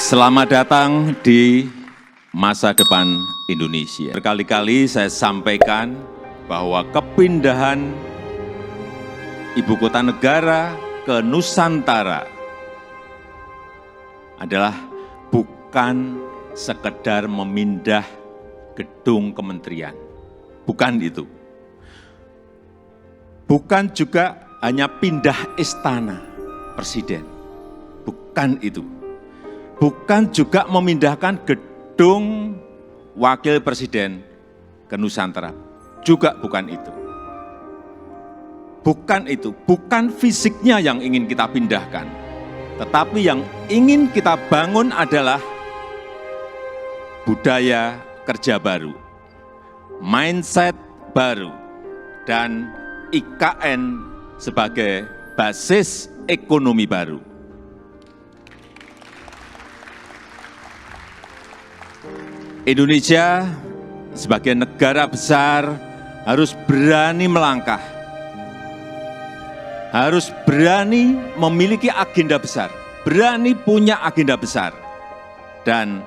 Selamat datang di masa depan Indonesia. Berkali-kali saya sampaikan bahwa kepindahan ibu kota negara ke Nusantara adalah bukan sekedar memindah gedung kementerian. Bukan itu. Bukan juga hanya pindah istana presiden. Bukan itu. Bukan juga memindahkan gedung wakil presiden ke Nusantara. Juga bukan itu. Bukan itu, bukan fisiknya yang ingin kita pindahkan. Tetapi yang ingin kita bangun adalah budaya kerja baru, mindset baru, dan IKN sebagai basis ekonomi baru. Indonesia sebagai negara besar harus berani melangkah, harus berani memiliki agenda besar, berani punya agenda besar. Dan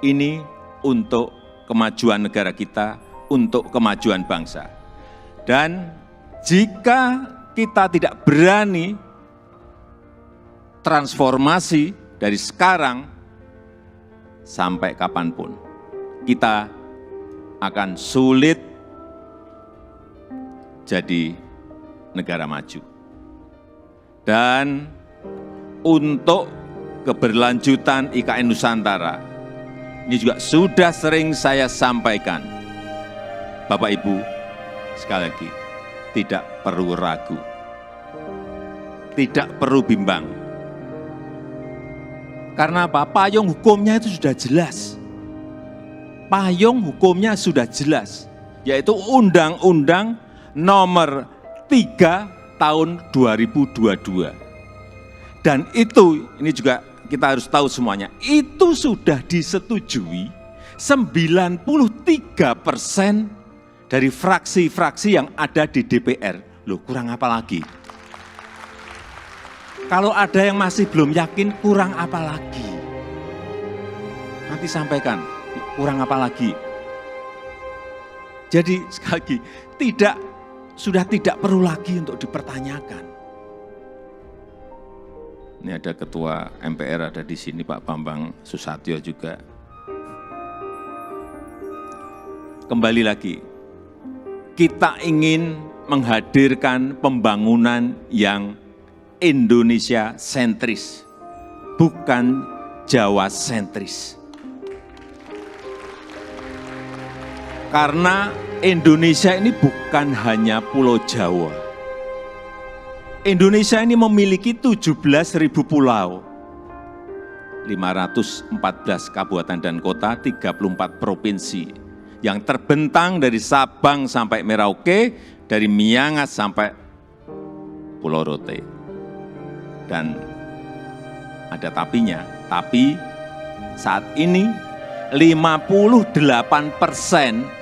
ini untuk kemajuan negara kita, untuk kemajuan bangsa. Dan jika kita tidak berani transformasi dari sekarang sampai kapanpun, kita akan sulit jadi negara maju. Dan untuk keberlanjutan IKN Nusantara, ini juga sudah sering saya sampaikan, Bapak Ibu, sekali lagi, tidak perlu ragu, tidak perlu bimbang. Karena apa? Payung hukumnya itu sudah jelas. Payung hukumnya sudah jelas, yaitu Undang-Undang Nomor 3 Tahun 2022. Dan itu, ini juga kita harus tahu semuanya, itu sudah disetujui 93% dari fraksi-fraksi yang ada di DPR. Loh, kurang apa lagi? Kalau ada yang masih belum yakin, kurang apa lagi? Nanti sampaikan, kurang apa lagi? Jadi sekali lagi, sudah tidak perlu lagi untuk dipertanyakan. Ini ada Ketua MPR ada di sini, Pak Bambang Susatyo juga. Kembali lagi, kita ingin menghadirkan pembangunan yang Indonesia sentris, bukan Jawa sentris. Karena Indonesia ini bukan hanya Pulau Jawa. Indonesia ini memiliki 17.000 pulau, 514 kabupaten dan kota, 34 provinsi, yang terbentang dari Sabang sampai Merauke, dari Miangas sampai Pulau Rote. Dan ada tapinya, tapi saat ini 58%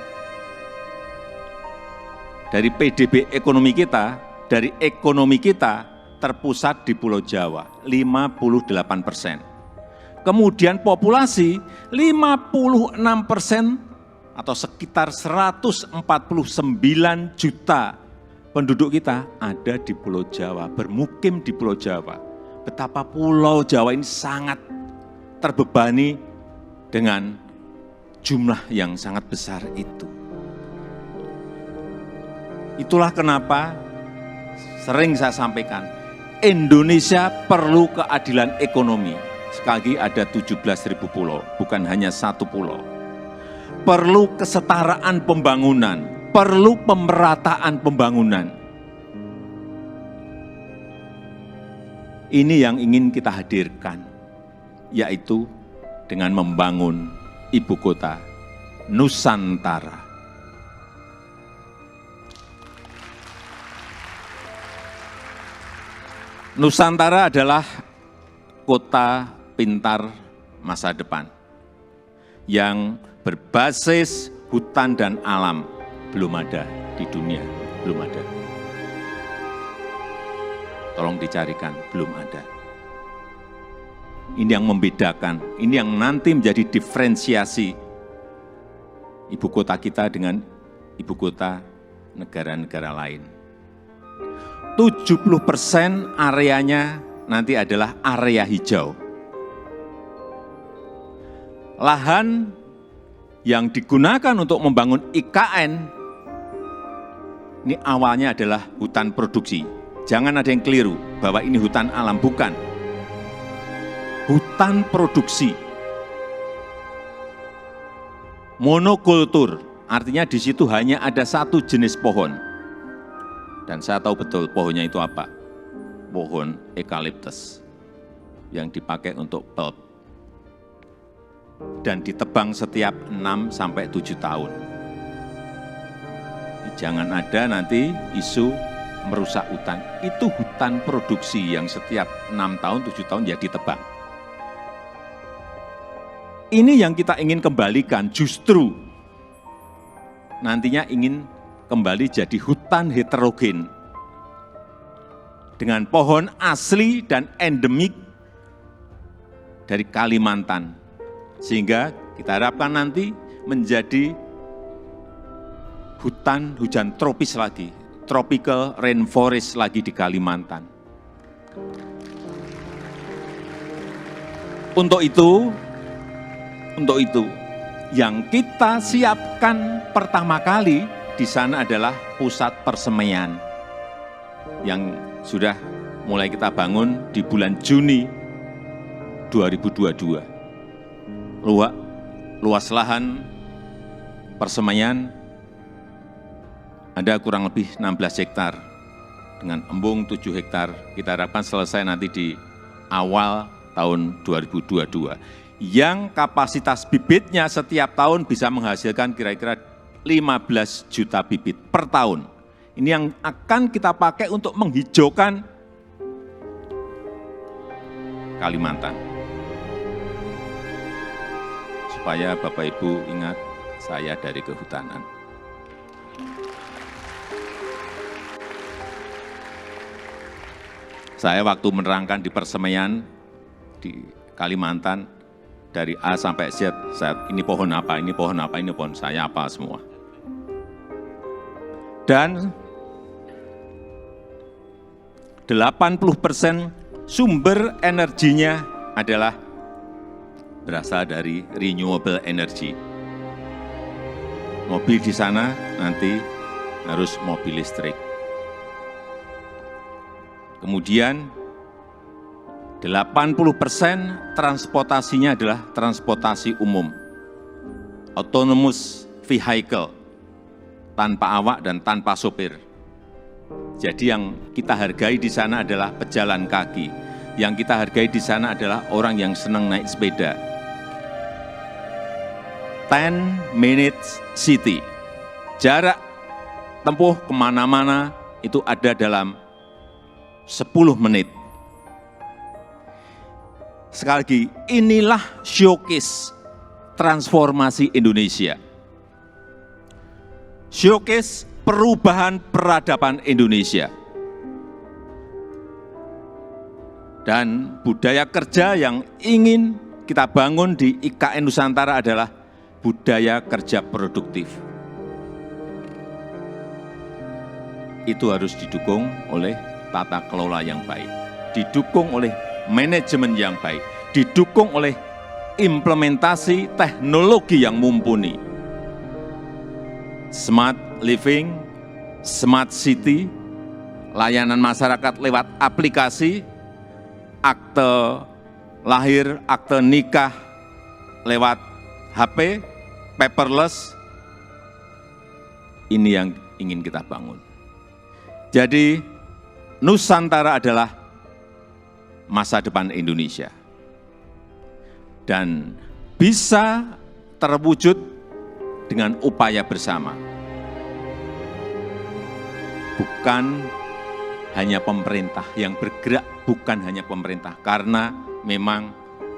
dari PDB ekonomi kita, dari ekonomi kita terpusat di Pulau Jawa, 58%. Kemudian populasi 56% atau sekitar 149 juta penduduk kita ada di Pulau Jawa, bermukim di Pulau Jawa. Betapa Pulau Jawa ini sangat terbebani dengan jumlah yang sangat besar itu. Itulah kenapa sering saya sampaikan, Indonesia perlu keadilan ekonomi. Sekali lagi ada 17.000 pulau, bukan hanya satu pulau. Perlu kesetaraan pembangunan, perlu pemerataan pembangunan. Ini yang ingin kita hadirkan, yaitu dengan membangun ibu kota Nusantara. Nusantara adalah kota pintar masa depan yang berbasis hutan dan alam. Belum ada di dunia, belum ada. Tolong dicarikan, belum ada. Ini yang membedakan, ini yang nanti menjadi diferensiasi ibu kota kita dengan ibu kota negara-negara lain. 70% areanya nanti adalah area hijau. Lahan yang digunakan untuk membangun IKN, ini awalnya adalah hutan produksi. Jangan ada yang keliru bahwa ini hutan alam, bukan. Hutan produksi. Monokultur, artinya di situ hanya ada satu jenis pohon. Dan saya tahu betul pohonnya itu apa. Pohon eukaliptus yang dipakai untuk pulp. Dan ditebang setiap 6-7 tahun. Jangan ada nanti isu merusak hutan. Itu hutan produksi yang setiap 6 tahun, 7 tahun ya ditebang. Ini yang kita ingin kembalikan, justru nantinya ingin kembali jadi hutan heterogen dengan pohon asli dan endemik dari Kalimantan. Sehingga kita harapkan nanti menjadi hutan hujan tropis lagi, tropical rainforest lagi di Kalimantan. Untuk itu, yang kita siapkan pertama kali di sana adalah pusat persemaian yang sudah mulai kita bangun di bulan Juni 2022. Luas lahan persemaian ada kurang lebih 16 hektar dengan embung 7 hektar. Kita harapkan selesai nanti di awal tahun 2022. Yang kapasitas bibitnya setiap tahun bisa menghasilkan kira-kira 15 juta bibit per tahun. Ini yang akan kita pakai untuk menghijaukan Kalimantan. Supaya Bapak Ibu ingat saya dari kehutanan. Saya waktu menerangkan di persemaian di Kalimantan, dari A sampai Z, ini pohon apa, ini pohon apa, ini pohon saya apa semua. Dan 80% sumber energinya adalah berasal dari renewable energy. Mobil di sana nanti harus mobil listrik. Kemudian 80% transportasinya adalah transportasi umum, autonomous vehicle, tanpa awak dan tanpa sopir. Jadi yang kita hargai di sana adalah pejalan kaki, yang kita hargai di sana adalah orang yang senang naik sepeda. 10 minutes city, jarak tempuh kemana-mana itu ada dalam 10 menit. Sekali lagi, inilah showcase transformasi Indonesia. Showcase perubahan peradaban Indonesia. Dan budaya kerja yang ingin kita bangun di IKN Nusantara adalah budaya kerja produktif. Itu harus didukung oleh tata kelola yang baik, didukung oleh manajemen yang baik, didukung oleh implementasi teknologi yang mumpuni. Smart living, smart city, layanan masyarakat lewat aplikasi, akte lahir, akte nikah lewat HP, paperless, ini yang ingin kita bangun. Jadi Nusantara adalah masa depan Indonesia. Dan bisa terwujud dengan upaya bersama. Bukan hanya pemerintah yang bergerak, bukan hanya pemerintah. Karena memang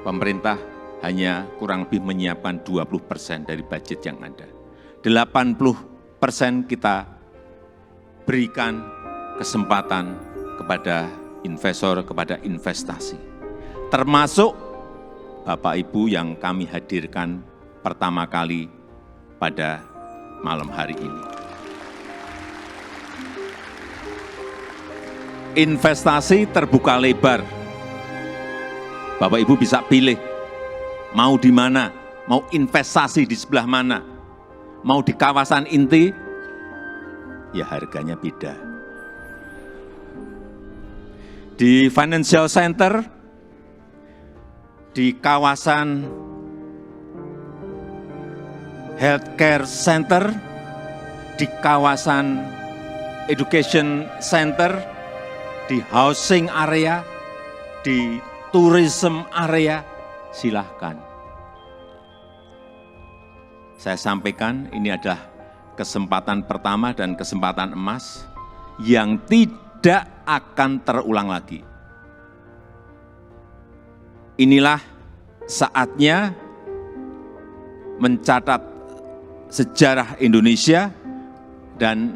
pemerintah hanya kurang lebih menyiapkan 20% dari budget yang ada. 80% kita berikan kesempatan kepada investor, kepada investasi. Termasuk Bapak Ibu yang kami hadirkan pertama kali pada malam hari ini. Investasi terbuka lebar. Bapak Ibu bisa pilih mau di mana, mau investasi di sebelah mana, mau di kawasan inti, ya harganya beda. Di financial center, di kawasan healthcare center, di kawasan education center, di housing area, di tourism area, silahkan. Saya sampaikan ini adalah kesempatan pertama dan kesempatan emas yang tidak akan terulang lagi. Inilah saatnya mencatat sejarah Indonesia dan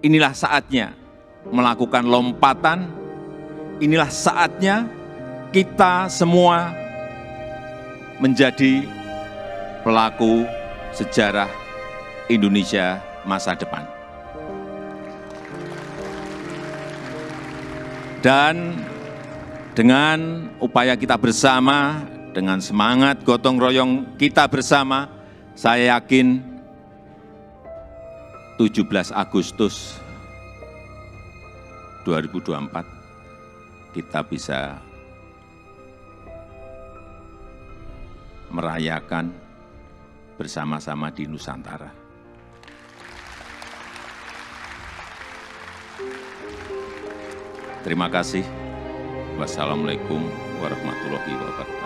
inilah saatnya melakukan lompatan, inilah saatnya kita semua menjadi pelaku sejarah Indonesia masa depan. Dan dengan upaya kita bersama, dengan semangat gotong royong kita bersama, saya yakin 17 Agustus 2024 kita bisa merayakan bersama-sama di Nusantara. Terima kasih. Wassalamualaikum warahmatullahi wabarakatuh.